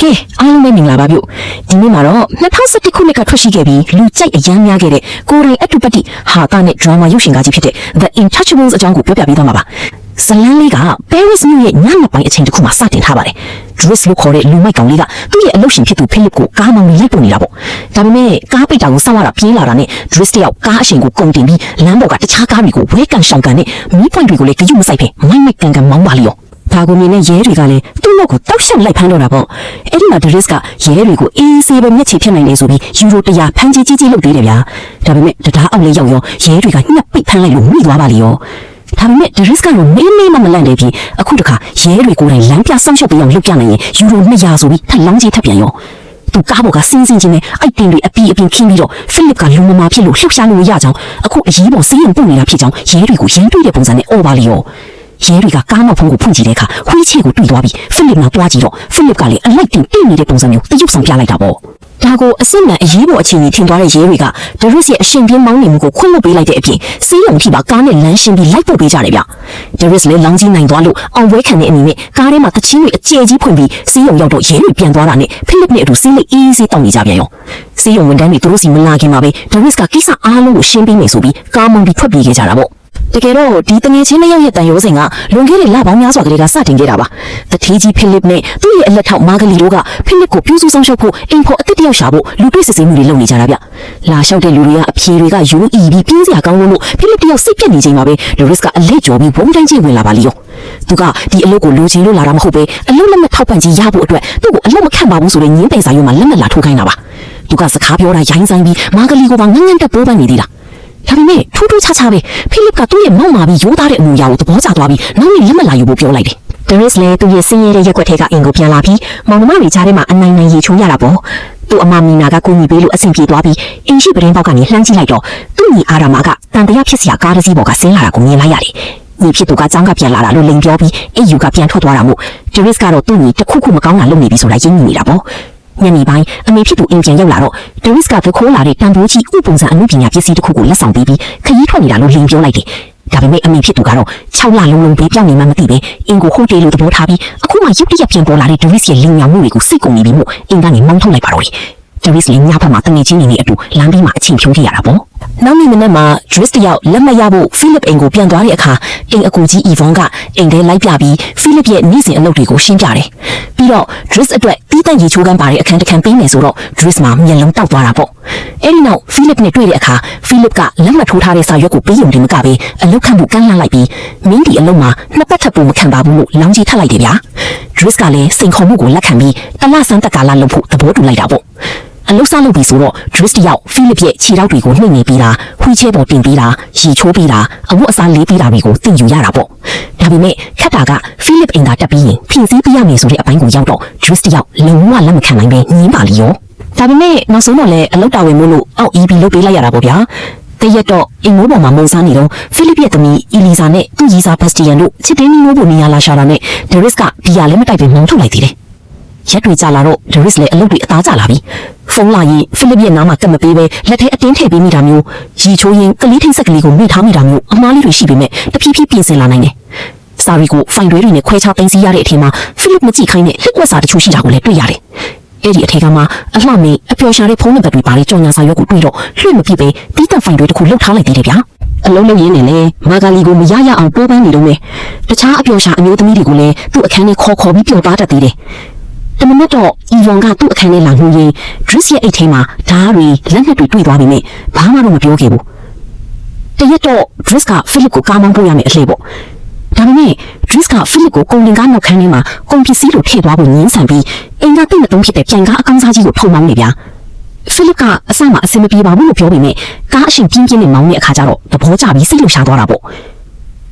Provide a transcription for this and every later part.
ကဲအားလုံးပဲမင်္ဂလာပါဗျဒီနေ့မှာတော့2011ခုနှစ်ကထွက်ရှိခဲ့ပြီးလူကြိုက်အရမ်းများခဲ့တဲ့ကိုရိုင်းအတူပတိဟာတာနဲ့ drama ရုပ်ရှင်ကားကြီးဖြစ်တဲ့ The Intouchables အကြောင်းကိုပြောပြပေးသွားမှာပါဇလန်းလေးက Paris မြို့ရဲ့ညနေပိုင်းအချိန်တစ်ခုမှာစတင်ထားပါတယ် Dries လို့ခေါ်တဲ့လူမိုက်ကောင်လေးကသူ့ရဲ့အလုပ်ရှင်ဖြစ်သူ Philip ကိုကားမောင်းလိုက်ပို့နေတာပေါ့ဒါပေမဲ့ကားပိတ်တာကိုစောင့်ရတာပြေးလာတာနဲ့ Dries တယောက်ကားအရှင်ကိုကုန်တင်ပြီးလမ်းပေါ်ကတခြားကားတွေကိုဝဲကန်ရှောင်ကန်နဲ့မီးပွင့်တွေကိုလည်းကြည့်မဆိုင်ပဲမိုက်ကန်ကန်မောင်းပါလိရောဒါကိုမြင်တဲ့ရဲတွေကလည်းသူ့နောက်ကိုတောက်ရှောက်လိုက်ဖမ်းတော့တာပေါ့အဲ့ဒီမှာ Dries ကရဲတွေကိုအေးဆေးပဲမျက်ခြေဖြစ်နိုင်တယ်ဆိုပြီးယူရို100ဖမ်းကြီးလုပ်သေးတယ်ဗျာဒါပေမဲ့တရားအောက်လေးရောက်ရောရဲတွေကညှက်ပိတ်ဖမ်းလိုက်လို့မိသွားပါလိရောဒါပေမဲ့ Dries ကတော့မေးမလန့်တယ်ပြီးအခုတခါရဲတွေကိုယ်တိုင်လမ်းပြဆောင်ရှောက်ပေးအောင်လုပ်ပြနိုင်ရင်ယူရို200ဆိုပြီးထပ်လောင်းကြီးထပ်ပြန်ရောသူကားပေါ်ကစင်းချင်းနဲ့အိုက်တင်တွေအပီခင်းပြီးတော့ Philip ကလူမမာဖြစ်လို့လှုပ်ရှားလို့ရကြောင်းအခုအရေးပေါ်စီးရင်ပို့နေတာဖြစ်ကြောင်းရဲတွေကိုရင်းတွေ့တဲ့ပုံစံနဲ့အော်ပါလိရောရဲတွေကကားနောက်ဖုံးကိုဖွင့်ကြည့်တဲ့အခါခွေးချေကိုတွေ့သွားပြီး Philip ကတွားကြည့်တော့ Philip ကလည်းအလိုက်တင်တင်းနေတဲ့ပုံစံမျိုးတရုပ်ဆောင်ပြလိုက်တာပေါ့ဒါကိုအစစ်မှန်အရေးပေါ်အခြေအနေထင်သွားတဲ့ရဲတွေက Dries ရဲ့အရှင်ပြင်းမောင်းနေမှုကိုခွင့်လွှတ်ပေးလိုက်တဲ့အပြင်စီးရုံထိပါကားနဲ့လမ်းရှင်းပြီးလိုက်ပို့ပေးကြတယ်ဗျ Dries လည်းလောင်းကြီးနိုင်သွားလို့အောင်ဝဲခံတဲ့အနေနဲ့ကားထဲမှာတချင်းတွေအကျယ်ကြီးဖွင့်ပြီးစီးရုံရောက်တော့ရဲတွေပြန်သွားတာနဲ့ Philip နဲ့အတူစီးလိအေးဆေးတောင်းနေကြပြန်ရောစီးရုံဝန်ထမ်းတွေသူတို့စီမလာခင်မှာပဲ Dries ကကိစ္စအားလုံးကိုရှင်းပေးမယ်ဆိုပြီးကားမောင်းပြီးထွက်ပြေးခဲ့ကြတာပေါ့တကယ်တော့ဒီတငယ်ချင်းနှစ်ယောက်ရဲ့တန်ရိုးစင်ကလွန်ခဲ့တဲ့လပေါင်းများစွာကလေးကစတင်ခဲ့တာပါတထေးကြီး Philip နဲ့သူ့ရဲ့အလက်ထောက်မာဂလီတို့က Philip ကိုပြုစုဆောင်ရှောက်ဖို့အိမ်ဖို့အသစ်တယောက်ရှာဖို့လူတွေ့စစ်ဆေးမှုတွေလုပ်နေကြတာဗျလာလျှောက်တဲ့လူတွေကအဖြေတွေကယူအီပြီးပြင်းစရာကောင်းလို့ Philip တယောက်စိတ်ပြက်နေချိန်မှာပဲ Dries ကအလက်ကျော်ပြီးဝုန်းတိုင်းကြီးဝင်လာပါလိရောသူကဒီအလုပ်ကိုလိုချင်လို့လာတာမဟုတ်ပဲအလုပ်လက်မဲ့ထောက်ပံ့ကြီးရဖို့အတွက်သူ့ကိုအလုပ်မခံပါဘူးဆိုတဲ့ညင်းပယ်စာရုံးမှာလက်မှတ်လာထိုးခိုင်းတာပါသူကစကားပြောတာရိုင်းဆိုင်ပြီးမာဂလီကိုပါငန်းတက်ပိုးပန်းနေသေးတာဒါပေမဲ့ထူးခြားပဲ Philip ကသူ့ရဲ့မောက်မာပြီးရိုးသားတဲ့အမူအရာကိုသဘောကျသွားပြီးနောက်နေ့လက်မလာယူဖို့ပြောလိုက်တယ် Dries လည်းသူ့ရဲ့စင်းရဲတဲ့ရက်ွက်ထဲကအိမ်ကိုပြန်လာပြီးမောင်နှမတွေကြားထဲမှာအနိုင်ရေချိုးရတာပေါ့သူ့အမမီနာကကိုညီပေးလို့အဆင်ပြေသွားပြီးအိမ်ရှိပရင်းပေါက်ကနေလှမ်းကြည့်လိုက်တော့သူ့ညီအာရာမာကတန်တရားဖြစ်စရာကားတစ်စီးပေါ်ကဆင်းလာတာကိုမြင်လိုက်ရတယ်ညီဖြစ်သူကကြောင်းကပြန်လာတာလို့လိန်ပြောပြီးအိမ်ယူကပြန်ထွက်သွားတာမို့ Dries ကတော့သူ့ညီတစ်ခုခုမကောင်းတာလုပ်နေပြီဆိုတာရင်းနေတာပေါ့ညနေပိုင်းအမေဖြစ်သူအိမ်ပြန်ရောက်လာတော့ Dries ကခိုးလာတဲ့တန်ဖိုးကြီးဥပုံစံအမှုပညာပစ္စည်းတစ်ခုကိုလက်ဆောင်ပေးပြီးခရီးထွက်နေတာလို့လိန်ပြောလိုက်တယ်ဒါပေမဲ့အမေဖြစ်သူကတော့6လလုံးပဲပြောင်းနေမှမသိပဲအင်ကိုဟိုတယ်လို့သဘောထားပြီးအခုမှရုပ်တရက်ပြန်ပေါ်လာတဲ့ Dries ရဲ့လင်ညောင်မှုတွေကိုစိတ်ကုန်နေပြီမို့အင်ကနေမောင်းထုတ်လိုက်ပါတော့တယ် Dries လည်းညဘက်မှာတငယ်ချင်းတွေနဲ့အတူလမ်းဘေးမှာအချိန်ဖြုံးခဲ့ရတာပေါ့နောက်နေ့မနက်မှာ Dries တယောက်လက်မရဖို့ Philip အိမ်ကိုပြန်သွားတဲ့အခါအိမ်အကူကြီး Yvonne ကအိမ်ထဲလိုက်ပြပြီး Philip ရဲ့နေ့စဉ်အလုပ်တွေကိုရှင်းပြတယ်ပြီးတော့ Dries အတွက်တီးတန့်ရေချိုးကမ်းပါတဲ့အခန်းတစ်ခန်းပေးမယ်ဆိုတော့ Dries မှာမျက်လုံးတောက်သွားတာပေါ့အဲ့ဒီနောက် Philip နဲ့တွေ့တဲ့အခါ Philip ကလက်မှတ်ထိုးထားတဲ့စာရွက်ကိုပေးရုံတင်မကပဲအလုပ်ခံဖို့ကမ်းလှမ်းလိုက်ပြီးမင်းဒီအလုပ်မှာနှစ်ပတ်ထပ်ပိုမခံပါဘူးလို့လောင်းကြီးထပ်လိုက်တယ်ဗျာ Dries ကလည်းစိန်ခေါ်မှုကိုလက်ခံပြီးတလဆန်းတက်ကာလလုပ်ဖို့သဘောတူလိုက်တာပေါ့အလုပ်စားလုပ်ပြီးဆိုတော့ Dries တယောက် Philip ရဲ့ခြေထောက်တွေကိုနှိမ့်နေပြီးတာခွေးချဲပေါ်တင်ပြီးတာရေချိုးပြီးတာအဝတ်အစားလေးပြီးတာတွေကိုသိယူရတာပေါ့ဒါပေမဲ့ခက်တာက Philip အင်တာတက်ပြီးရင်ဖြည့်ဆည်းပြရမယ်ဆိုတဲ့အပိုင်းကိုရောက်တော့ Dries တယောက်လုံးဝလက်မခံနိုင်ပဲညင်းပါလိရောဒါပေမဲ့နောက်ဆုံးတော့လည်းအလုပ်တာဝန်မို့လို့အောက် EB လုပ်ပေးလိုက်ရတာပေါ့ဗျာတရက်တော့အိမ်မိုးပေါ်မှာမုံစားနေတော့ Philip ရဲ့သမီး Elisa နဲ့သူ့ရီစာ Bastian တို့ချစ်တင်းနိုးဖို့နေရာလာရှာတာနဲ့ Dries ကဘီယာလည်းမတိုက်ပဲနှုံထုတ်လိုက်သေးတယ်ရက်တွေကြာလာတော့ Dries လည်းအလုပ်တွေအသားကျလာပြီဖုန်းလာရင် Philip ရဲ့နားမှာကတ်မပေးပဲလက်ထဲအတင်းထည့်ပေးမိတာမျိုးရီချိုးရင်ကလေးထိတ်ဆက်ကလေးကိုမိထားမိတာမျိုးအမားလေးတွေရှိပေမဲ့တဖြည်းဖြည်းပြင်ဆင်လာနိုင်တယ်စာရီကိုဖိုင်တွေနဲ့ခွဲခြားသိမ်းစီရတဲ့အထင်မှာ Philip မကြည့်ခိုင်းတဲ့လက်ဝက်စာတချို့ရှိတာကိုလည်းတွေ့ရတယ်အဲ့ဒီအထက်ကမှအလှမေးအပျော်ရှာတဲ့ဖုန်းနံပါတ်တွေပါတဲ့ကြောင်ညာစာရွက်ကိုတွေ့တော့လွှင့်မပြစ်ပဲတီးတန့်ဖိုင်တွေတခုလှုပ်ထားလိုက်သေးတယ်ဗျာအလုံးလုံးရင်းနေလေမာဂါလီကိုမရအောင်ပိုးပန်းနေတော့မယ်တခြားအပျော်ရှာအမျိုးသမီးတွေကိုလည်းသူ့အခန်းထဲခေါ်ပြီးပျော်ပါတတ်သေးတယ်တမနက်တော့ Yvonne ကသူ့အခန်းထဲလာနှိုးရင်း Dries ရဲ့အိတ်ထဲမှာဓာတ်တွေလက်နက်တွေတွေ့သွားပြီမဲ့ဘာမှတော့မပြောခဲ့ဘူးတရက်တော့ Dries က Philip ကိုကားမောင်းပို့ရမယ်အလှည့်ပေါ့ဒါပေမဲ့ Dries က Philip ကိုကုန်တင်ကားနောက်ခန်းထဲမှာကုန်ပစ္စည်းလိုထည့်သွားဖို့ငင်းဆန်ပြီးအင်ကတိတ်မတုံးဖြစ်တဲ့ပြန်ကားအကောင်းစားကြီးကိုဖုံမောင်းနေဗျာ Philip ကအစမှအဆင်မပြေပါဘူးလို့ပြောပေမဲ့ကားအရှင်ပြင်းပြင်းနဲ့မောင်းတဲ့အခါကျတော့သဘောကျပြီးစိတ်လှုပ်ရှားသွားတာပေါ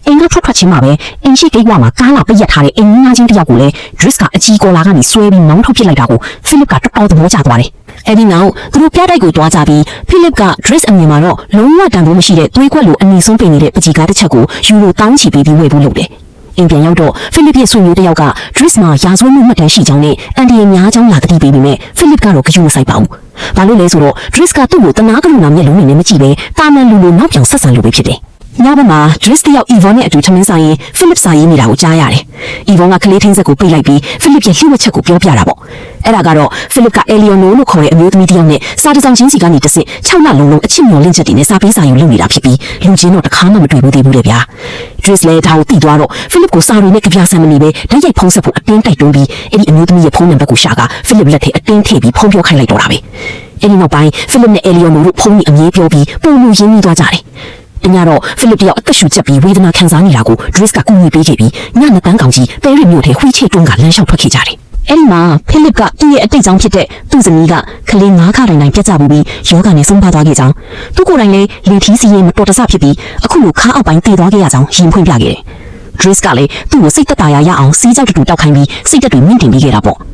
့အင်ကထွက်ချင်းမှာပဲအင်ရှိကိတ်ဝါမှာကားလာပိတ်ရထားတဲ့အင်ငါးချင်းတယောက်ကိုလည်း Dries ကအကြီးကော်လာကနေဆွဲပြီးမောင်းထုတ်ပစ်လိုက်တာကို Philip ကတော်တော်သဘောကျသွားတယ်အဲ့ဒီနောက်သူတို့ပြတိုက်ကိုတွားကြပြီး Philip က Dries အမြင်မှာတော့လုံးဝတန်ဖိုးမရှိတဲ့သွေးခွက်လိုအနီးဆုံးပင်နေတဲ့ပကြီးကားတစ်ချက်ကိုယူရိုတောင်းချီပေးပြီးဝယ်ဖို့လုပ်တယ်အင်ပြန်ရောက်တော့ Philip ရဲ့ဆွေမျိုးတယောက်က Dries မှာရာဇဝတ်မှုမှတ်တမ်းရှိကြောင်းနဲ့အန်ဒီရဲ့များကြောင်းလာတတိပေးပေမဲ့ Philip ကတော့ဂရုမစိုက်ပါဘူးဘာလို့လဲဆိုတော့ Dries ကသူ့ကိုတနာကလူနာမျက်လုံးနဲ့မကြည့်ပဲတာမန်လူလိုနောက်ပြောင်ဆက်ဆံလို့ပဲဖြစ်တယ် ညဘက်မှာ Dries တယောက် Yvonne နဲ့အတူထမင်းဆိုင်ရင် Philip စာရေးနေတာကိုကြားရတယ်။ Yvonne ကကလေးထင်းဆက်ကိုပိတ်လိုက်ပြီး Philip ရဲ့လှုပ်ဝက်ချက်ကိုပြောပြတာပေါ့။အဲ့ဒါကတော့ Philip က Eleanor လို့ခေါ်တဲ့အမျိုးသမီးတယောက်နဲ့စာတစ်စောင်ချင်းစီကနေတစ်ဆင့်6လလုံးအချစ်မျှော်လင့်ချက်တွေနဲ့စာပေးစာယူလုပ်နေတာဖြစ်ပြီးလူချင်းတော့တစ်ခါမှမတွေ့ဘူးသေးဘူးလေဗျာ။ Dries လည်းဒါကိုသိသွားတော့ Philip ကိုစာရီနဲ့ကြပြဆန်မနေပဲဓာတ်ရိုက်ဖုန်းဆက်ဖို့အတင်းတိုက်တွန်းပြီးအဲ့ဒီအမျိုးသမီးရဲ့ဖုန်းနံပါတ်ကိုရှာက Philip လက်ထဲအတင်းထည့်ပြီးဖုန်းပြောခိုင်းလိုက်တော့တာပဲ။အဲ့ဒီနောက်ပိုင်း Philip နဲ့ Eleanor တို့ဖုန်းကြီးအမြဲပြောပြီးပုံလူရင်းနှီးသွားကြတယ်။တညတော့ Philip တယောက်အသက်ရှူချက်ပြီးဝေဒနာခံစားနေတာကို Dries ကကူညီပေးခဲ့ပြီးညနေတန်းကောင်ကြီးပဲရစ်မြို့ထဲဝှီချေတွန်းကလမ်းလျှောက်ထွက်ခဲ့ကြတယ်။အဲ့ဒီမှာ Philip ကသူ့ရဲ့အတိတ်ကြောင့်ဖြစ်တဲ့သူ့ဇနီးကကလေး9ခါတိုင်းပြတ်ကျပြီးယောဂနဲ့ဆုံးပါသွားခဲ့ကြောင်းသူကိုယ်တိုင်လည်းလေထီးစီရင်မတော်တဆဖြစ်ပြီးအခုလိုခါအောက်ပိုင်းတည်သွားခဲ့ရကြောင်းရင်ဖွင့်ပြခဲ့တယ်။ Dries ကလည်းသူ့ကိုစိတ်သက်သာရအောင်စီးကြောက်တူတောက်ခိုင်းပြီးစိတ်သက်တွေမြင့်တင်ပေးခဲ့တာပေါ့။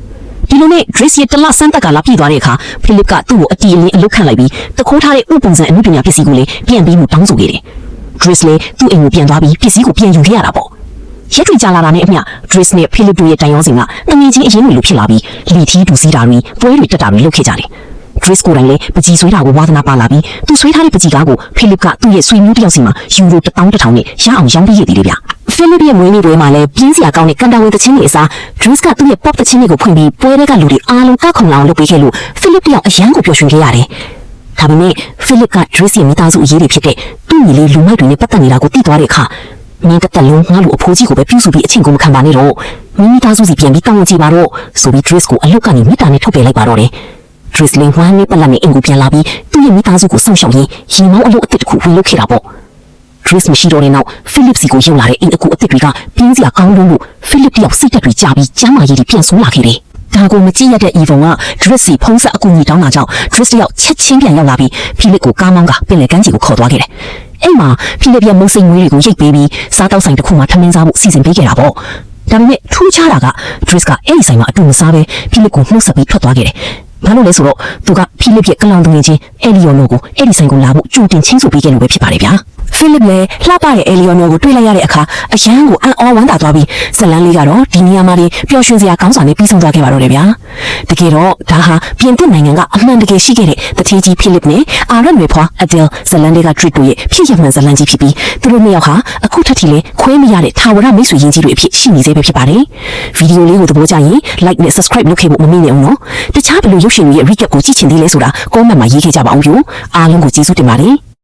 ဒီလိုနဲ့ Dries ရဲ့တလဆန်းတက်ကလာပြည့်သွားတဲ့အခါ Philip ကသူ့ကိုအတီအလင်းအလုတ်ခန့်လိုက်ပြီးတခိုးထားတဲ့ဥပုံစံအမှုပညာပစ္စည်းကိုလည်းပြန်ပြီးမှုတောင်းဆိုခဲ့တယ်။ Dries လည်းသူ့အိမ်ကိုပြန်သွားပြီးပစ္စည်းကိုပြန်ယူခဲ့ရတာပေါ့။ရက်တွေကြာလာတာနဲ့အမျှ Dries နဲ့ Philip တို့ရဲ့တိုင်ရောစင်ကတငယ်ချင်းအရင်လိုဖြစ်လာပြီးလီထီးဒူစီတာတွေပွဲတွေတက်တာတွေလုပ်ခဲ့ကြတယ်။ Dries ကိုယ်တိုင်လည်းပကြီးဆွေးတာကိုဝါသနာပါလာပြီးသူဆွေးထားတဲ့ပကြီးကားကို Philip ကသူ့ရဲ့ဆွေမျိုးတစ်ယောက်စီမှာယူရို1,100နဲ့ရအောင်ရောင်းပေးခဲ့သေးတယ်ဗျ။ Philip ရဲ့မွေးနေ့ပွဲမှာလည်းပြင်းစရာကောင်းတဲ့ကန်တာဝင်သချင်းတွေအစား Dries ကသူ့ရဲ့ pop သချင်းတွေကိုဖွင့်ပြီးပွဲတွေကလူတွေအားလုံးကခုန်လာအောင်လုပ်ပေးခဲ့လို့ Philip တယောက်အရန်ကိုပျော်ရွှင်ခဲ့ရတယ်။ဒါပေမဲ့ Philip က Dries ရဲ့မိသားစုအရေးတွေဖြစ်တဲ့သူ့ညီလေးလူမိုက်တွေနဲ့ပတ်သက်နေတာကိုသိသွားတဲ့အခါမင်းတက်လုံးငါ့လိုအဖိုးကြီးကိုပဲပြုစုပြီးအချင်းကိုမခံပါနဲ့တော့မိသားစုစီပြန်ပြီးတောင်းဝင်ကြပါတော့ဆိုပြီး Dries ကိုအလုတ်ကနေမိတာနဲ့ထုတ်ပယ်လိုက်ပါတော့တယ်။ Dries လည်းဝမ်းနဲ့ပတ်လက်နဲ့အင်ကိုပြန်လာပြီးသူ့ရဲ့မိသားစုကိုစောင့်ရှောက်ရင်းရင်မောင်းအလုပ်အသစ်တစ်ခုဝင်လုပ်ခဲ့တာပေါ့။ Dries မရှိတော့တဲ့နောက် Philip စီကိုရောက်လာတဲ့အိမ်အကူအသစ်တွေကပြင်းစရာကောင်းလို့ Philip တယောက်စိတ်တက်တွေကြာပြီးကျမ်းမာရေးတွေပြန်ဆိုးလာခဲ့တယ်။ဒါကိုမကြည့်ရတဲ့ Yvonne က Dries စီဖုံးဆက်အကူကြီးတောင်းတာကြောင့် Dries တယောက်ချက်ချင်းပြန်ရောက်လာပြီး Philip ကိုကားမောင်းကပင်လယ်ကမ်းခြေကိုခေါ်သွားခဲ့တယ်။အဲ့မှာ Philip ရဲ့မုတ်စိတ်ငွေတွေကိုရိတ်ပေးပြီးစားတောက်ဆိုင်တစ်ခုမှာထမင်းစားဖို့စီစဉ်ပေးခဲ့တာပေါ့။ဒါပေမဲ့ထူးခြားတာက Dries ကအဲ့ဒီဆိုင်မှာအတူမစားပဲ Philip ကိုနှုတ်ဆက်ပြီးထွက်သွားခဲ့တယ်။ဘာလို့လဲဆိုတော့သူက Philip ရဲ့ကလောင်တငယ်ချင်း Eleanor ကိုအဲ့ဒီဆိုင်ကိုလာဖို့ကြိုတင်ချင်းဆိုပေးခဲ့လို့ပဲဖြစ်ပါတယ်ဗျာ။ Philip လည်းလှပတဲ့ Eleanor ကိုတွေ့လိုက်ရတဲ့အခါအရန်ကိုအံ့ဩဝမ်းသာသွားပြီးဇလန်းလေးကတော့ဒီနေရာမှာပျော်ရွှင်စရာကောင်းစွာနဲ့ပြီးဆုံးသွားခဲ့ပါတော့တယ်ဗျာ။တကယ်တော့ဒါဟာပြင်သစ်နိုင်ငံကအမှန်တကယ်ရှိခဲ့တဲ့တထေးကြီး Philip နဲ့အာရတ်နယ်ဖွာ Adele ဇလန်းလေးက Dries တို့ရဲ့ဖြစ်ရမှန်ဇလန်းကြီးဖြစ်ပြီးသူတို့နှစ်ယောက်ဟာအခုထက်ထိလည်းခွဲမရတဲ့ထာဝရမိတ်ဆွေရင်းကြီးတွေအဖြစ်ရှိနေသေးပဲဖြစ်ပါတယ်။ဗီဒီယိုလေးကိုသဘောကျရင် like နဲ့ subscribe လုပ်ခဲ့ဖို့မမေ့နဲ့အောင်နော်။တခြားဘယ်လိုရုပ်ရှင်တွေရဲ့ recap ကိုကြည့်ချင်သေးလဲဆိုတာ comment မှာရေးခဲ့ကြပါဦးဗျ။အားလုံးကိုကျေးဇူးတင်ပါတယ်။